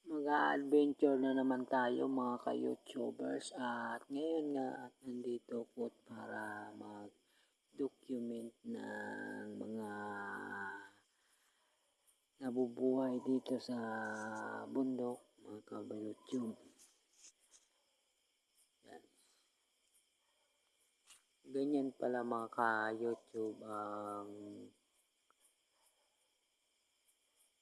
Mag-a-adventure na naman tayo mga ka-YouTubers at ngayon nga at nandito ko para mag-document ng mga nabubuhay dito sa bundok mga ka-YouTube. Yan. Ganyan pala mga ka-YouTube ang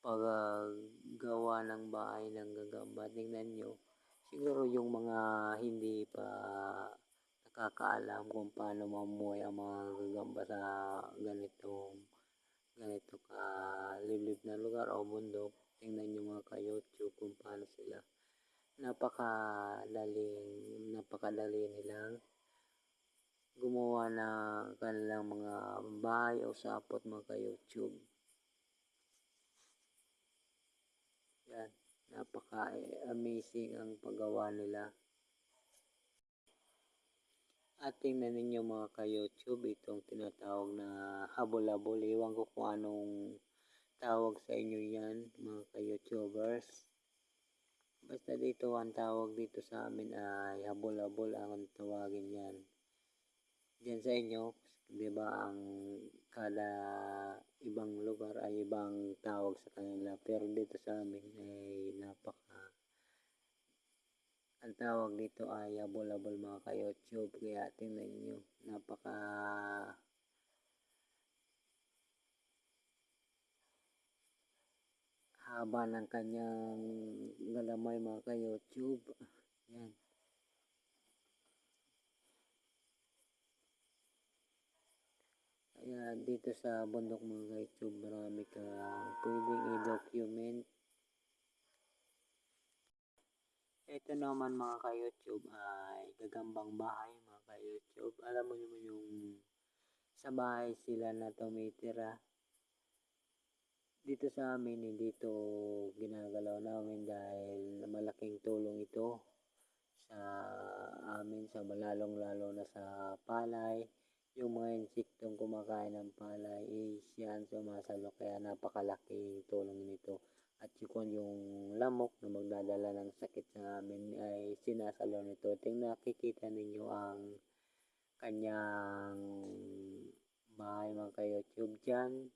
paggawa ng bahay ng gagamba. Tingnan nyo, siguro yung mga hindi pa nakakaalam kung paano mamuhay ang mga gagamba sa ganito kalilib na lugar o bundok. Tingnan nyo mga ka-YouTube kung paano sila. Napakadali nilang gumawa ng kanilang mga bahay o sapot mga ka-YouTube. Yan, napaka-amazing ang paggawa nila. At tingnan ninyo mga ka-YouTube, itong tinatawag na habol-habol. Iwan ko kung anong tawag sa inyo yan mga ka-YouTubers. Basta dito ang tawag dito sa amin ay habol-habol ang tawagin yan. Diyan sa inyo, di ba ang kada ibang lugar ay ibang tawag sa kanila. Pero dito sa amin ay ang tawag dito ay habol-habol mga ka-YouTube. Kaya tingnan nyo, haba ng kanyang galamay mga ka-YouTube. Yan. Kaya dito sa bundok mga ka-YouTube, marami kang pwedeng i-document. Ito naman mga ka-YouTube ay gagambang bahay mga ka-YouTube. Alam mo naman yung sa bahay sila na tumitira. Dito sa amin, hindi ito ginagalaw namin dahil malaking tulong ito sa amin, sa lalong-lalo na sa palay. Yung mga insektong kumakain ng palay is yan sumasalo, kaya napakalaking tulong nito. At yung lamok na magdadala ng sakit sa amin ay sinasalo nito. Nakikita ninyo ang kanyang bahay mga ka-YouTube dyan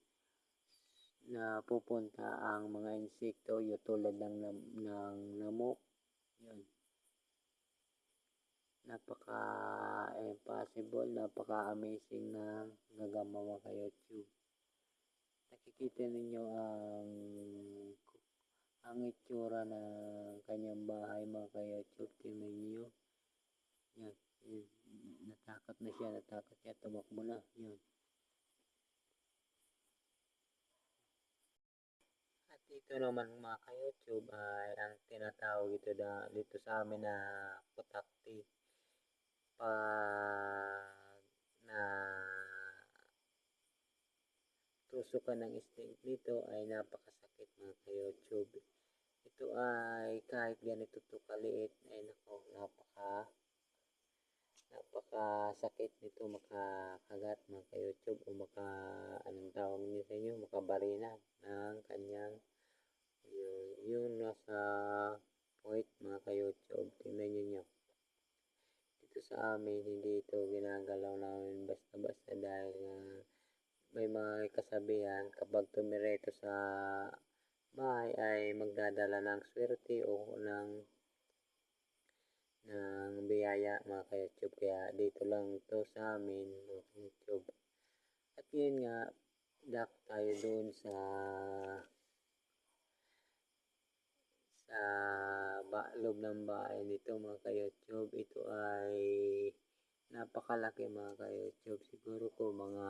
na pupunta ang mga insekto yung tulad ng lamok. Yan. Napaka-impossible, napaka-amazing na gagamba mga ka-YouTube. Nakikita ninyo ang itsura ng kanyang bahay mga ka-YouTube. Tingnan nyo. Yan. Natakot na siya, tumakbo na. Yan. At ito naman mga ka-YouTube ay ang tinatawag dito sa amin na putakti. Pag na tusukan ng snake dito ay napakasakit mga ka-YouTube. Ito ay kahit ganito to kaliit ay napakasakit nito makakagat mga ka-YouTube o anong tawag niyo sa inyo, makabarina ng kanyang yung nasa point mga ka-YouTube. Tingnan nyo. Dito sa amin, hindi ito ginagalaw namin basta-basta dahil may mga kasabihan kapag tumira ito sa bahay ay magdadala ng swerte o ng biyaya mga ka-YouTube. Kaya dito lang ito sa amin mga ka-YouTube. At yun nga, tayo doon sa loob ng bahay nito mga ka-YouTube. Ito ay napakalaki mga ka-YouTube. Siguro ko mga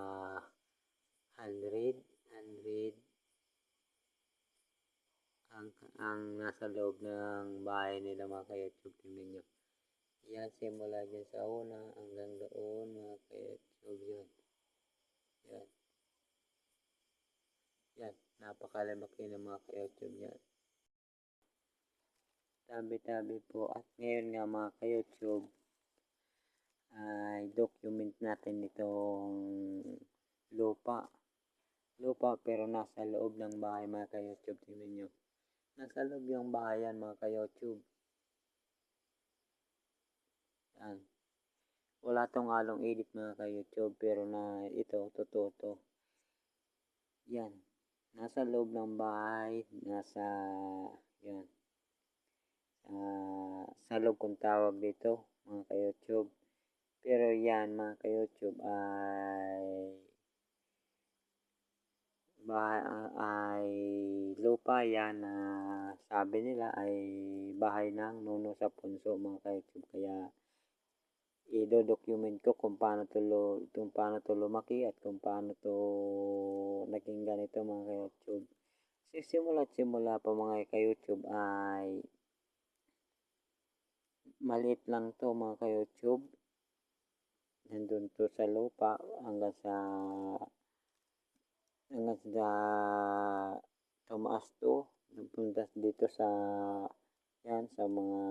100 ang nasa loob ng bahay nila mga ka-YouTube. Tingnan nyo. Yan, simula dyan sa una hanggang doon mga ka-YouTube. Yan. Yan. Napakalamaki ng mga ka-YouTube yan. Tabi-tabi po. At ngayon nga mga ka-YouTube ay document natin itong lupa pero nasa loob ng bahay mga ka-YouTube. Tingnan nyo. Nasa loob yung bahay yan mga ka-YouTube. Yan. Wala tong halong edit mga ka-YouTube pero na ito, totoo to. Yan. Nasa loob ng bahay, nasa, yan. Sa loob kung tawag dito mga ka-YouTube. Pero yan mga ka-YouTube ay lupa yan na sabi nila ay bahay ng nuno sa punso mga ka-YouTube. Kaya i-document ko kung paano to lumaki at kung paano to naging ganito mga ka-YouTube. Simula pa mga ka-YouTube ay maliit lang to mga ka-YouTube. Nandun to sa lupa hanggang sa tumaas to. Napunta dito sa yan sa mga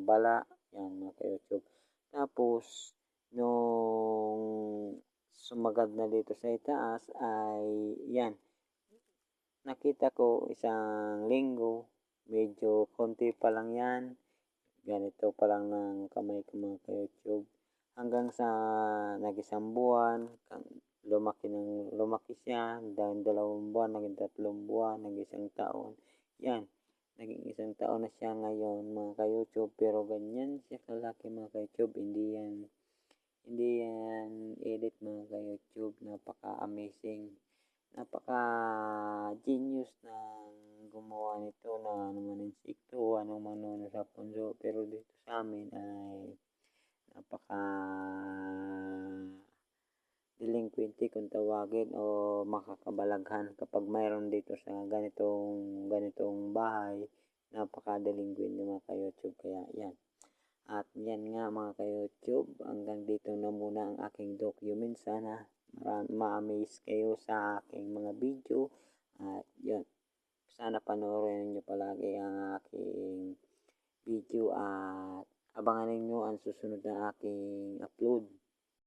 bala yan mga ka-YouTube. Tapos nung sumagad na dito sa itaas ay yan nakita ko isang linggo, medyo konti pa lang yan, ganito pa lang ng kamay ko mga ka-YouTube, hanggang sa nag-isang buwan, lumaki siya, dahil 2 buwan, naging 3 buwan, naging 1 taon, yan, naging 1 taon na siya ngayon mga ka-YouTube, pero ganyan siya kalaki mga ka-YouTube, hindi yan edit mga ka-YouTube, napaka-amazing. Napaka-genius na gumawa nito na naman insekto, anong manuno sa punso. Pero dito sa amin ay napaka-delinquente kung tawagin o makakabalaghan kapag mayroon dito sa ganitong bahay. Napaka-delinquente mga ka-YouTube. Kaya yan. At yan nga mga ka-YouTube, hanggang dito na muna ang aking document. Sana ma-amaze kayo sa aking mga video. At yun, sana panoorin niyo palagi ang aking video at abangan niyo ang susunod na aking upload.